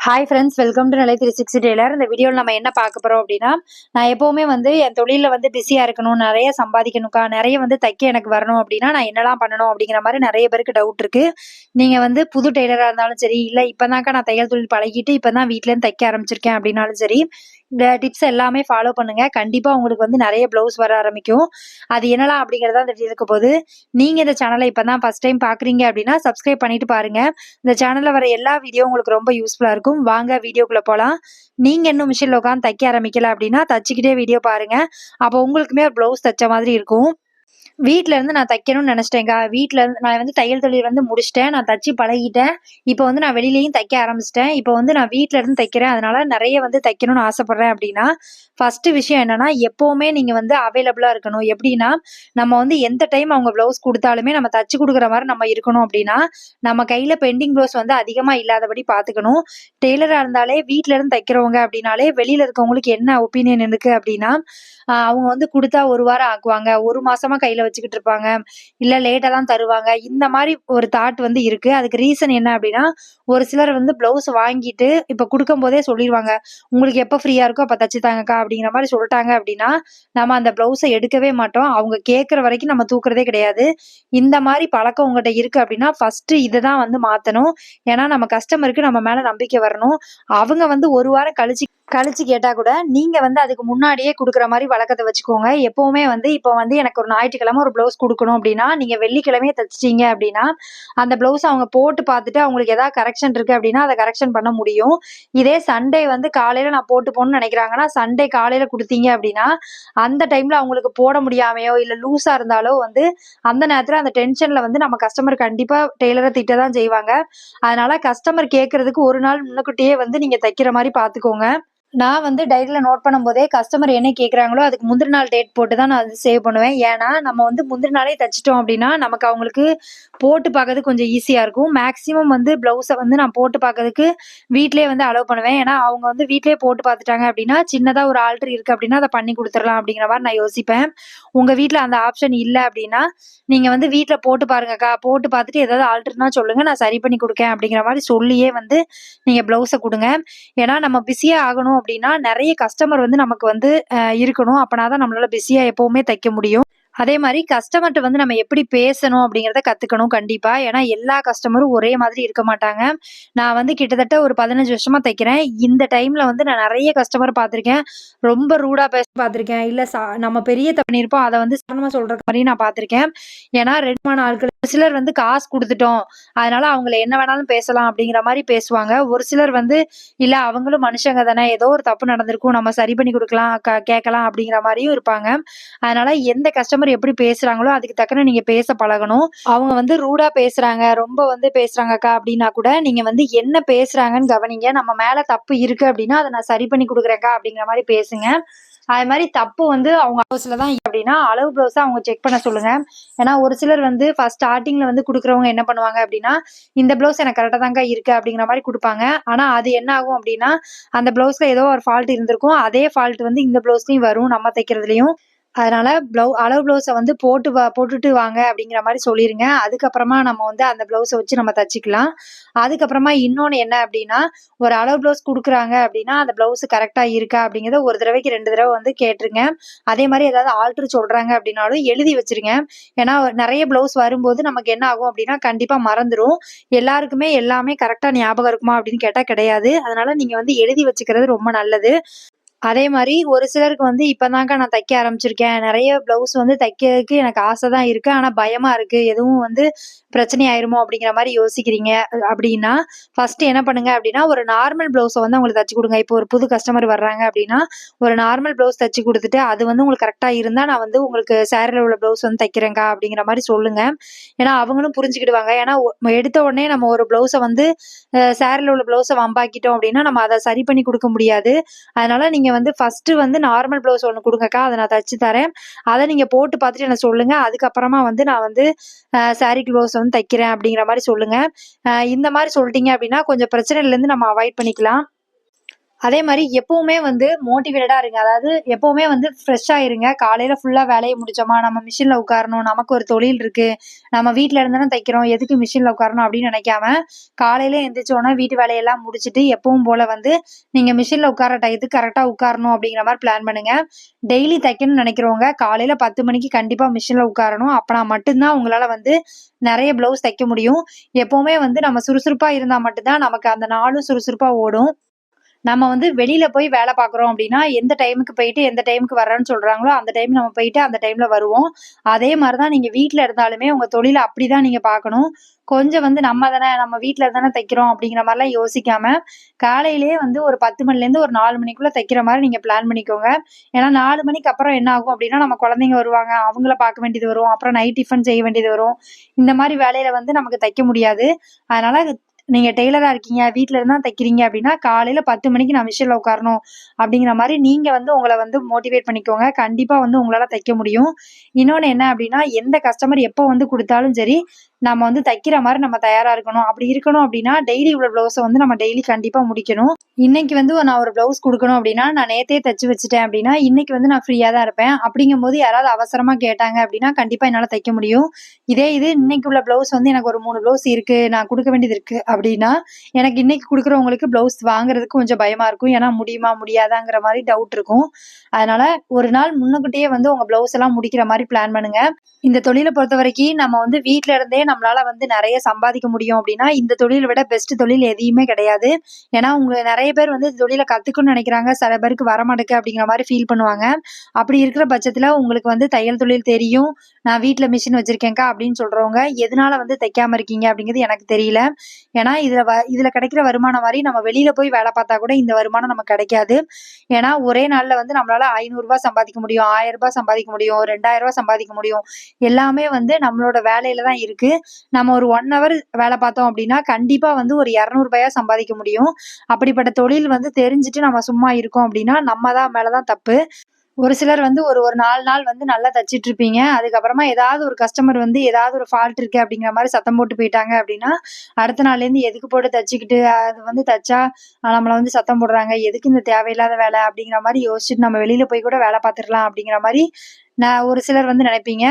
Hi friends, welcome to நிலை 360 Taylor. இந்த வீடியோவில் நம்ம என்ன பார்க்க போகிறோம் அப்படின்னா, நான் எப்போவுமே வந்து என் தொழிலில் வந்து பிஸியாக இருக்கணும், நிறைய சம்பாதிக்கணும்க்கா, நிறைய வந்து தைக்க எனக்கு வரணும் அப்படின்னா நான் என்னலாம் பண்ணணும் அப்படிங்கிற மாதிரி நிறைய பேருக்கு டவுட் இருக்குது. நீங்கள் வந்து புது டெய்லராக இருந்தாலும் சரி, இல்லை இப்போ தான்க்கா நான் தையல் தொழில் பழகிட்டு இப்போ தான் வீட்டிலேருந்து தைக்க ஆரம்பிச்சிருக்கேன் அப்படின்னாலும் சரி, இந்த டிப்ஸ் எல்லாமே ஃபாலோ பண்ணுங்கள். கண்டிப்பாக உங்களுக்கு வந்து நிறைய ப்ளவுஸ் வர ஆரம்பிக்கும். அது என்னலாம் அப்படிங்கிறத அந்த வீடியோ இருக்க போது. நீங்கள் இந்த சேனலை இப்போ தான் ஃபஸ்ட் டைம் பார்க்குறீங்க அப்படின்னா சப்ஸ்கிரைப் பண்ணிட்டு பாருங்கள். இந்த சேனலில் வர எல்லா வீடியோ உங்களுக்கு ரொம்ப யூஸ்ஃபுல்லாக இருக்கும். வாங்க வீடியோக்குள்ள போலாம். நீங்க இன்னும் மிஷின்ல உட்காந்து தைக்க ஆரம்பிக்கல அப்படின்னா தச்சுக்கிட்டே வீடியோ பாருங்க. அப்போ உங்களுக்குமே ஒரு பிளவுஸ் தச்ச மாதிரி இருக்கும். வீட்ல இருந்து நான் தைக்கணும்னு நினைச்சிட்டேங்க. வீட்ல இருந்து நான் வந்து தையல் தொழில் வந்து முடிச்சிட்டேன். நான் தச்சு பழகிட்டேன். இப்போ வந்து நான் வெளியிலயும் தைக்க ஆரம்பிச்சிட்டேன். இப்போ வந்து நான் வீட்ல இருந்து தைக்கிறேன். அதனால நிறைய வந்து தைக்கணும்னு ஆசைப்படுறேன் அப்படின்னா, ஃபர்ஸ்ட் விஷயம் என்னன்னா, எப்பவுமே நீங்க வந்து அவைலபிளா இருக்கணும். எப்படின்னா, நம்ம வந்து எந்த டைம் அவங்க பிளவுஸ் குடுத்தாலுமே நம்ம தச்சு குடுக்குற மாரி நம்ம இருக்கணும் அப்படின்னா, நம்ம கையில பெண்டிங் பிளவுஸ் வந்து அதிகமா இல்லாதபடி பார்த்துக்கணும். டெய்லரா இருந்தாலே வீட்ல இருந்து தைக்கிறவங்க அப்படின்னாலே, வெளியில இருக்கவங்களுக்கு என்ன ஒப்பீனியன் இருக்கு அப்படின்னா, அவங்க வந்து குடுத்தா 1 வாரம் ஆக்குவாங்க. 1 மாசமா கையில வச்சுக்கிட்டு இருப்பாங்க. இல்ல லேட்டா தான் தருவாங்க. இந்த மாரி ஒரு தாட் வந்து இருக்கு. அதுக்கு ரீசன் என்ன அப்டின்னா, ஒரு சிலர் வந்து ப்ளவுஸ் வாங்கிட்டு இப்ப குடுக்கும்போதே சொல்லிருவாங்க. உங்களுக்கு எப்ப ஃப்ரீயா இருக்கோ அப்ப தச்சு தாங்கக்கா அப்படிங்கிற மாரி சொல்ட்டாங்க அப்டின்னா, நம்ம அந்த ப்ளவுஸ எடுக்கவே மாட்டோம். அவங்க கேட்கற வரைக்கும் நம்ம தூக்குறதே கிடையாது. இந்த மாரி பழக்கம் உங்கட்ட இருக்கு அப்டின்னா, ஃபர்ஸ்ட்டு இத தான் வந்து மாத்தணும். ஏன்னா நம்ம கஸ்டமருக்கு நம்ம மேல நம்பிக்கை வரணும். அவங்க வந்து 1 வாரம் கழிச்சு கழிச்சு கேட்டா கூட, நீங்க வந்து அதுக்கு முன்னாடியே குடுக்குற மாரி வழக்கத்த வச்சுக்கோங்க. எப்பவுமே வந்து இப்போ வந்து எனக்கு ஒரு ஞாயிற்றுக்கிழமை ஒரு ப்ளவுஸ் குடுக்கணும் அப்டின்னா, நீங்க வெள்ளிக்கிழமையே தச்சுட்டீங்க அப்டின்னா, அந்த ப்ளவுஸ அவங்க போட்டு பார்த்துட்டு அவங்களுக்கு ஏதாவது கரெக்ஷன் இருக்கு அப்டின்னா, அத கரெக்ஷன் பண்ண முடியும். இதே சண்டே வந்து காலையில நான் போட்டு போணும்னு நெனைக்கிறாங்கன்னா, சண்டே காலையில குடுத்தீங்க அப்டின்னா, அந்த டைம்ல அவங்களுக்கு போட முடியாமையோ, இல்ல லூஸா இருந்தாலோ வந்து, அந்த நேரத்துல அந்த டென்ஷன்ல வந்து நம்ம கஸ்டமர் கண்டிப்பா டெய்லர திட்ட தான் செய்வாங்க. அதனால கஸ்டமர் கேட்கறதுக்கு 1 நாள் முன்னக்கூட்டியே வந்து நீங்க தைக்கிற மாரி பார்த்துக்கோங்க. நான் வந்து டைரியில நோட் பண்ணும்போதே கஸ்டமர் என்ன கேட்குறாங்களோ, அதுக்கு முந்தின நாள் டேட் போட்டு தான் நான் வந்து சேவ் பண்ணுவேன். ஏன்னா, நம்ம வந்து முந்தின நாளே தச்சுட்டோம் அப்டின்னா, நமக்கு அவங்களுக்கு போட்டு பார்க்கறதுக்கு கொஞ்சம் ஈஸியா இருக்கும். மேக்ஸிமம் வந்து ப்ளவுஸ வந்து நான் போட்டு பார்க்கறதுக்கு வீட்லயே வந்து அலோவ் பண்ணுவேன். ஏன்னா, அவங்க வந்து வீட்லயே போட்டு பார்த்துட்டாங்க அப்டின்னா, சின்னதா ஒரு ஆல்டர் இருக்கு அப்டின்னா, அத பண்ணி குடுத்துறலாம் அப்டிங்கிற மாரி நான் யோசிப்பேன். உங்க வீட்ல அந்த ஆப்ஷன் இல்ல அப்டின்னா, நீங்க வந்து வீட்ல போட்டு பாருங்கக்கா. போட்டு பார்த்துட்டு ஏதாவது ஆல்டர்னா சொல்லுங்க. நான் சரி பண்ணி குடுக்கேன் அப்டிங்கிற மாரி சொல்லியே வந்து நீங்க ப்ளவுஸ குடுங்க. ஏன்னா நம்ம பிஸியா ஆகணும் அப்படின்னா, நெறைய கஸ்டமர் வந்து நமக்கு வந்து இருக்கணும். அப்பனா தான் நம்மளால பிஸியா எப்பவுமே தைக்க முடியும். அதே மாரி கஸ்டமர்ட்ட வந்து நம்ம எப்படி பேசணும் அப்படிங்கிறத கத்துக்கணும் கண்டிப்பா. ஏன்னா எல்லா கஸ்டமரும் ஒரே மாதிரி இருக்க மாட்டாங்க. நான் வந்து கிட்டத்தட்ட ஒரு 15 வருஷமா தைக்கிறேன். இந்த டைம்ல வந்து நான் நெறைய கஸ்டமர் பார்த்துருக்கேன். ரொம்ப ரூடா பேச பார்த்துருக்கேன். இல்ல நம்ம பெரிய தப்பு பண்ணியிருப்போம். அத வந்து சாதாரணமா சொல்ற மாரியும் நான் பார்த்துருக்கேன். ஏன்னா 2 ஆட்கள் ஒரு சிலர் வந்து காசு குடுத்துட்டோம். அதனால அவங்கள என்ன வேணாலும் பேசலாம் அப்படிங்கிற மாரி பேசுவாங்க. ஒரு சிலர் வந்து இல்ல அவங்களும் மனுஷங்க தானே, ஏதோ ஒரு தப்பு நடந்திருக்கும். நம்ம சரி பண்ணி குடுக்கலாம், கேட்கலாம் அப்படிங்கிற மாரியும் இருப்பாங்க. அதனால எந்த கஸ்டமர் எப்படி பேசுறாங்களோ, அதுக்கு தக்கன நீங்க பேச பழகணும். அவங்க வந்து ரூடா பேசுறாங்க, ரொம்ப வந்து பேசுறாங்கக்கா அப்படின்னா கூட, நீங்க வந்து என்ன பேசுறாங்கன்னு கவனிங்க. நம்ம மேல தப்பு இருக்கு அப்படின்னா, அத நான் சரி பண்ணி குடுக்குறேன்க்கா அப்படிங்கிற மாரி பேசுங்க. அது மாரி தப்பு வந்து அவங்க ப்ளவுஸ்ல தான் அப்படின்னா, அளவு ப்ளவுஸ அவங்க செக் பண்ண சொல்லுங்க. ஏன்னா ஒரு சிலர் வந்து ஃபர்ஸ்ட் ஸ்டார்ட்டிங்ல வந்து குடுக்குறவங்க என்ன பண்ணுவாங்க அப்படின்னா, இந்த ப்ளவுஸ் எனக்கு கரெக்ட்டா தான்க்கா இருக்கு அப்படிங்கிற மாரி குடுப்பாங்க. ஆனா அது என்ன ஆகும் அப்படின்னா, அந்த ப்ளவுஸ்ல ஏதோ ஒரு ஃபால்ட் இருந்திருக்கும். அதே ஃபால்ட் வந்து இந்த ப்ளவுஸ்லயும் வரும் நம்ம தைக்கிறதுலயும். அதனால அளவு ப்ளவுஸ வந்து போட்டுட்டு வாங்க அப்படிங்கிற மாரி சொல்லிருங்க. அதுக்கப்புறமா நம்ம வந்து அந்த ப்ளவுஸ வச்சு நம்ம தச்சுக்கலாம். அதுக்கப்புறமா இன்னொன்னு என்ன அப்படின்னா, ஒரு அளவு ப்ளவுஸ் குடுக்குறாங்க அப்படின்னா, அந்த ப்ளவுஸ் கரெக்ட்டா இருக்கா அப்படிங்கிறத ஒரு தடவைக்கு 2 தடவ வந்து கேட்டுருங்க. அதே மாரி ஏதாவது ஆல்டர் சொல்றாங்க அப்படின்னாலும் எழுதி வச்சுருங்க. ஏன்னா நெறைய ப்ளவுஸ் வரும்போது நமக்கு என்ன ஆகும் அப்படின்னா, கண்டிப்பா மறந்துரும். எல்லாருக்குமே எல்லாமே கரெக்ட்டா ஞாபகம் இருக்குமா அப்படின்னு கேட்டா கிடையாது. அதனால நீங்க வந்து எழுதி வச்சுக்கிறது ரொம்ப நல்லது. அதே மாரி ஒரு சிலருக்கு வந்து இப்பதான்க்கா நான் தைக்க ஆரம்பிச்சிருக்கேன். நெறைய ப்ளவுஸ் வந்து தைக்கிறதுக்கு எனக்கு ஆசை தான் இருக்கு. ஆனா பயமா இருக்கு. எதுவும் வந்து பிரச்சனை ஆயிருமோ அப்படிங்கிற மாரி யோசிக்கிறீங்க அப்படின்னா, ஃபர்ஸ்ட்டு என்ன பண்ணுங்க அப்படின்னா, ஒரு நார்மல் ப்ளவுஸ வந்து அவங்களுக்கு தச்சு குடுங்க. இப்போ ஒரு புது கஸ்டமர் வர்றாங்க அப்படின்னா, ஒரு நார்மல் ப்ளவுஸ் தச்சு குடுத்துட்டு, அது வந்து உங்களுக்கு கரெக்ட்டா இருந்தா, நான் வந்து உங்களுக்கு சாரீல உள்ள ப்ளவுஸ் வந்து தைக்கிறேன்க்கா அப்படிங்கிற மாரி சொல்லுங்க. ஏன்னா அவங்களும் புரிஞ்சுக்கிடுவாங்க. ஏன்னா எடுத்த உடனே நம்ம ஒரு ப்ளவுஸ வந்து சாரீல உள்ள ப்ளவுஸ வம்பாக்கிட்டோம் அப்படின்னா, நம்ம அத சரி பண்ணி குடுக்க முடியாது. அதனால நீங்க வந்து ஃபர்ஸ்ட்டு வந்து நார்மல் ப்ளவுஸ் ஒண்ணு குடுங்கக்கா. அத நான் தச்சு தரேன். அத நீங்க போட்டு பார்த்துட்டு எனக்கு சொல்லுங்க. அதுக்கப்புறமா வந்து நான் வந்து சாரீக்கு ப்ளவுஸ் வந்து தைக்கிறேன் அப்படிங்கிற மாரி சொல்லுங்க. இந்த மாரி சொல்ட்டீங்க அப்படின்னா, கொஞ்சம் பிரச்சனையிலருந்து நம்ம அவாய்ட் பண்ணிக்கலாம். அதே மாரி எப்பவுமே வந்து மோட்டிவேட்டடா இருங்க. அதாவது எப்பவுமே வந்து ஃப்ரெஷ்ஷா இருங்க. காலையில ஃபுல்லா வேலைய முடிச்சோமா, நம்ம மிஷின்ல உட்காரணும். நமக்கு ஒரு தொழில் இருக்கு. நம்ம வீட்ல இருந்து தானே தைக்கிறோம். எதுக்கு மிஷின்ல உட்காரணும் அப்படின்னு நினைக்காம, காலையில எந்திரிச்சோன வீட்டு வேலையெல்லாம் முடிச்சுட்டு, எப்பவும் போல வந்து நீங்க மிஷின்ல உட்கார டயத்துக்கு கரெக்ட்டா உட்காரணும் அப்படிங்கிற மாரி பிளான் பண்ணுங்க. டெய்லி தைக்கணும்னு நினைக்கிறவங்க, காலையில 10 மணிக்கு கண்டிப்பா மிஷின்ல உட்காரணும். அப்பனா மட்டும் தான் உங்களால வந்து நெறைய ப்ளவுஸ் தைக்க முடியும். எப்பவுமே வந்து நம்ம சுறுசுறுப்பா இருந்தா மட்டும் தான் நமக்கு அந்த நாளும் சுறுசுறுப்பா ஓடும். நம்ம வந்து வெளியில போய் வேலை பார்க்குறோம் அப்படின்னா, எந்த டைமுக்கு போயிட்டு, எந்த டைமுக்கு வர்றேன்னு சொல்றாங்களோ, அந்த டைம் நம்ம போயிட்டு, அந்த டைம்ல வருவோம். அதே மாரி தான் நீங்க வீட்ல இருந்தாலுமே உங்க தொழில அப்படிதான் நீங்க பார்க்கணும். கொஞ்சம் வந்து நம்ம தானே நம்ம வீட்ல தானே தைக்கிறோம் அப்படிங்கிற மாரிலாம் யோசிக்காம, காலையிலேயே வந்து ஒரு 10 மணிலேருந்து ஒரு 4 மணிக்குள்ள தைக்கிற மாரி நீங்க பிளான் பண்ணிக்கோங்க. ஏன்னா 4 மணிக்கு அப்புறம் என்ன ஆகும் அப்படின்னா, நம்ம குழந்தைங்க வருவாங்க. அவங்கள பார்க்க வேண்டியது வரும். அப்புறம் நைட் டிஃபன் செய்ய வேண்டியது வரும். இந்த மாரி வேலையில வந்து நமக்கு தைக்க முடியாது. அதனால நீங்க டெய்லரா இருக்கீங்க, வீட்ல இருந்து தான் தைக்கிறீங்க அப்படின்னா, காலையில 10 மணிக்கு நான் மிஷின்ல உட்காரணும் அப்படிங்கிற மாரி நீங்க வந்து உங்கள வந்து மோட்டிவேட் பண்ணிக்கோங்க. கண்டிப்பா வந்து உங்களால தைக்க முடியும். இன்னொன்னு என்ன அப்படின்னா, எந்த கஸ்டமர் எப்போ வந்து குடுத்தாலும் சரி, நம்ம வந்து தைக்கிற மாரி நம்ம தயாரா இருக்கணும். அப்படி இருக்கணும் அப்படின்னா, டெய்லி உள்ள ப்ளவுஸ வந்து நம்ம டெய்லி கண்டிப்பா முடிக்கணும். இன்னைக்கு வந்து நான் ஒரு ப்ளவுஸ் குடுக்கணும் அப்படின்னா, நான் நேத்தே தச்சு வச்சுட்டேன் அப்படின்னா, இன்னைக்கு வந்து நான் ஃப்ரீயா தான் இருப்பேன். அப்படிங்கும்போது யாராவது அவசரமா கேட்டாங்க அப்படின்னா, கண்டிப்பா என்னால தைக்க முடியும். இதே இது இன்னைக்கு உள்ள ப்ளவுஸ் வந்து எனக்கு ஒரு 3 ப்ளவுஸ் இருக்கு. நான் குடுக்க வேண்டியது இருக்கு அப்படின்னா, எனக்கு இன்னைக்கு குடுக்குறவங்களுக்கு ப்ளவுஸ் வாங்குறதுக்கு கொஞ்சம் பயமா இருக்கும். ஏன்னா முடியுமா? முடியாதாங்கிற மாரி டவுட் இருக்கும். அதனால ஒரு நாள் முன்னக்கூட்டியே வந்து உங்க ப்ளவுஸ் எல்லாம் முடிக்கிற மாரி பிளான் பண்ணுங்க. இந்த தொழில பொறுத்தவரைக்கும் நம்ம வந்து வீட்ல இருந்தே நம்மளால வந்து நெறைய சம்பாதிக்க முடியும் அப்படின்னா, இந்த தொழில விட பெஸ்ட் தொழில் எதையுமே கிடையாது. ஏன்னா, நெறைய பேர் வந்து இந்த தொழில கத்துக்கணும்னு நெனைக்கிறாங்க. சில பேருக்கு வரமாட்டேங்குது அப்படிங்கிற மாரி ஃபீல் பண்ணுவாங்க. அப்படி இருக்கிற பட்சத்துல உங்களுக்கு வந்து தையல் தொழில் தெரியும். நான் வீட்ல மிஷின் வச்சிருக்கேன்க்கா அப்படின்னு சொல்றவங்க, எதனால வந்து தைக்காம இருக்கீங்க அப்படிங்கிறது எனக்கு தெரியல. ஏன்னா, இதுல கிடைக்கிற வருமானம் மாரி நம்ம வெளியில போய் வேலை பார்த்தா கூட இந்த வருமானம் நமக்கு கிடைக்காது. ஏன்னா, ஒரே நாள்ல வந்து நம்மளால ரூ. 500 சம்பாதிக்க முடியும், ரூ. 1000 சம்பாதிக்க முடியும், ரூ. 2000 சம்பாதிக்க முடியும். எல்லாமே வந்து நம்மளோட வேலையில தான் இருக்கு. நம்ம ஒரு 1 ஹவர் வேலை பார்த்தோம் அப்படின்னா, கண்டிப்பா வந்து ஒரு ரூ. 200 சம்பாதிக்க முடியும். அப்படிப்பட்ட தொழில் வந்து தெரிஞ்சுட்டு நம்ம சும்மா இருக்கோம் அப்படின்னா, நம்ம தான் மேல தான் தப்பு. ஒரு சிலர் வந்து ஒரு ஒரு 4 நாள் வந்து நல்லா தச்சுட்டு இருப்பீங்க. அதுக்கப்புறமா ஏதாவது ஒரு கஸ்டமர் வந்து ஏதாவது ஒரு ஃபால்ட் இருக்கு அப்படிங்கிற மாரி சத்தம் போட்டு போயிட்டாங்க அப்படின்னா, அடுத்த நாள்லேருந்து எதுக்கு போட்டு தச்சுக்கிட்டு, அது வந்து தச்சா நம்மள வந்து சத்தம் போடுறாங்க. எதுக்கு இந்த தேவையில்லாத வேலை அப்படிங்கிற மாரி யோசிச்சுட்டு நம்ம வெளியில போய் கூட வேலை பார்த்துரலாம் அப்படிங்கிற மாரி நான் ஒரு சிலர் வந்து நினைப்பீங்க.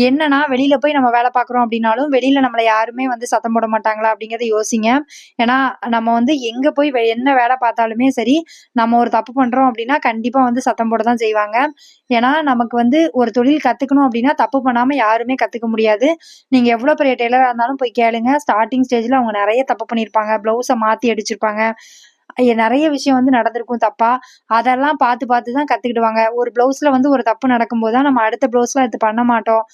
என்னன்னா வெளியில போய் நம்ம வேலை பார்க்குறோம் அப்படின்னாலும், வெளியில நம்மள யாருமே வந்து சத்தம் போட மாட்டாங்களா அப்படிங்கிறத யோசிங்க. ஏன்னா நம்ம வந்து எங்க போய் என்ன வேலை பார்த்தாலுமே சரி, நம்ம ஒரு தப்பு பண்றோம் அப்படின்னா, கண்டிப்பா வந்து சத்தம் போட தான் செய்வாங்க. ஏன்னா, நமக்கு வந்து ஒரு தொழில் கத்துக்கணும் அப்படின்னா, தப்பு பண்ணாம யாருமே கத்துக்க முடியாது. நீங்க எவ்வளோ பெரிய டெய்லரா இருந்தாலும் போய் கேளுங்க. ஸ்டார்ட்டிங் ஸ்டேஜ்ல அவங்க நெறைய தப்பு பண்ணியிருப்பாங்க. ப்ளவுஸ மாத்தி அடிச்சிருப்பாங்க. நெறைய விஷயம் வந்து நடந்திருக்கும் தப்பா. அதெல்லாம் பார்த்து பார்த்து தான் கத்துக்கிடுவாங்க. ஒரு ப்ளவுஸ்ல வந்து ஒரு தப்பு நடக்கும்போது தான் நம்ம அடுத்த ப்ளவுஸ்ல அது பண்ண மாட்டோம்.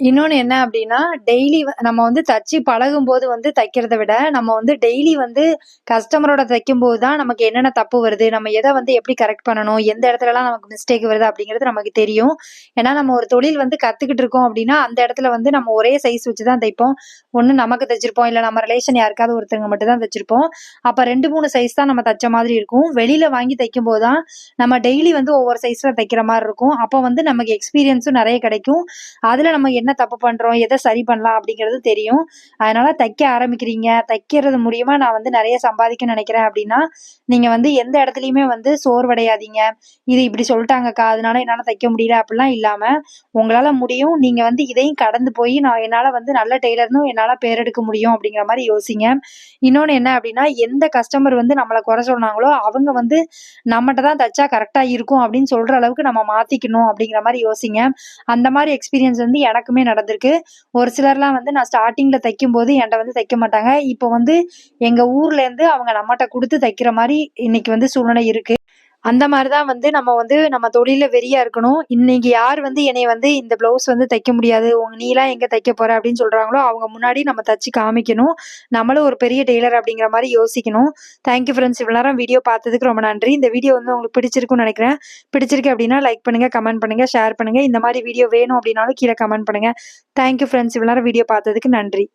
இன்னொன்னு என்ன அப்டின்னா, டெய்லி நம்ம வந்து தச்சு பழகும்போது வந்து தைக்கிறத விட, நம்ம வந்து டெய்லி வந்து கஸ்டமரோட தைக்கும்போது தான் நமக்கு என்னென்ன தப்பு வருது, நம்ம எத வந்து எப்படி கரெக்ட் பண்ணணும், எந்த இடத்துலலாம் நமக்கு மிஸ்டேக் வருது அப்படிங்கிறது நமக்கு தெரியும். ஏன்னா நம்ம ஒரு தொழில் வந்து கத்துக்கிட்டு இருக்கோம் அப்படின்னா, அந்த இடத்துல வந்து நம்ம ஒரே சைஸ் வச்சு தான் தைப்போம். ஒண்ணு நமக்கு தச்சிருப்போம், இல்ல நம்ம ரிலேஷன் யாருக்காவது ஒருத்தவங்க மட்டும் தான் தச்சிருப்போம். அப்ப 2, 3 சைஸ் தான் நம்ம தச்ச மாதிரி இருக்கும். வெளியில வாங்கி தைக்கும்போது தான், நம்ம டெய்லி வந்து ஒவ்வொரு சைஸ்ல தைக்கிற மாரி இருக்கும். அப்ப வந்து நமக்கு எக்ஸ்பீரியன்ஸும் நெறைய கிடைக்கும். அதுல நம்ம என்ன தப்பு பண்றோம்? எத சரி பண்ணலாம்? அப்படிங்கிறது தெரியும். அதனால தைக்க ஆரம்பிக்கிறீங்க. தைக்கிறது மூலியமா நான் வந்து நெறைய சம்பாதிக்கணும்னு நெனைக்கிறேன் அப்படின்னா, நீங்க வந்து எந்த இடத்துலயுமே வந்து சோர்வடையாதீங்க. இது இப்படி சொல்ட்டாங்கக்கா, அதனால என்னால தைக்க முடியல அப்படிலாம் இல்லாம, உங்களால முடியும். நீங்க வந்து இதையும் கடந்து போய் நான் என்னால வந்து நல்ல டெய்லர்ன்னு என்னால பேர் எடுக்க முடியும் அப்படிங்கிற மாரி யோசிங்க. இன்னொன்னு என்ன அப்படின்னா, எந்த கஸ்டமர் வந்து நம்மள குறை சொன்னாங்களோ, அவங்க வந்து நம்மட்ட தான் தச்சா கரெக்ட்டா இருக்கும் அப்படின்னு சொல்ற அளவுக்கு நம்ம மாத்திக்கணும் அப்படிங்கிற மாரி யோசிங்க. அந்த மாரி எக்ஸ்பீரியன்ஸ் வந்து எனக்குமே நடந்திருக்கு. ஒரு சிலர்லாம் வந்து நான் ஸ்டார்ட்டிங்ல தைக்கும்போது என்ட்ட வந்து தைக்க மாட்டாங்க. இப்போ வந்து எங்க ஊர்லேருந்து அவங்க நம்மட்ட குடுத்து தைக்கிற மாரி இன்னைக்கு வந்து சூழ்நிலை இருக்கு. அந்த மாரி தான் வந்து நம்ம வந்து நம்ம தொழில்ல வெறியா இருக்கணும். இன்னைக்கு யார் வந்து என்னைய வந்து இந்த ப்ளவுஸ் வந்து தைக்க முடியாது. நீலாம் எங்க தைக்க போற அப்படின்னு சொல்றாங்களோ, அவங்க முன்னாடி நம்ம தச்சு காமிக்கணும். நம்மளும் ஒரு பெரிய டெய்லர் அப்படிங்கிற மாரி யோசிக்கணும். Thank you friends. இவ்வளவு நேரம் வீடியோ பார்த்ததுக்கு ரொம்ப நன்றி. இந்த வீடியோ வந்து உங்களுக்கு பிடிச்சிருக்கும்னு நெனைக்கிறேன். பிடிச்சிருக்கு அப்படின்னா லைக் பண்ணுங்க, கமெண்ட் பண்ணுங்க, ஷேர் பண்ணுங்க. இந்த மாரி வீடியோ வேணும் அப்படின்னாலும் கீழ கமெண்ட் பண்ணுங்க. Thank you friends. இவ்வளவு நேரம் வீடியோ பார்த்ததுக்கு நன்றி.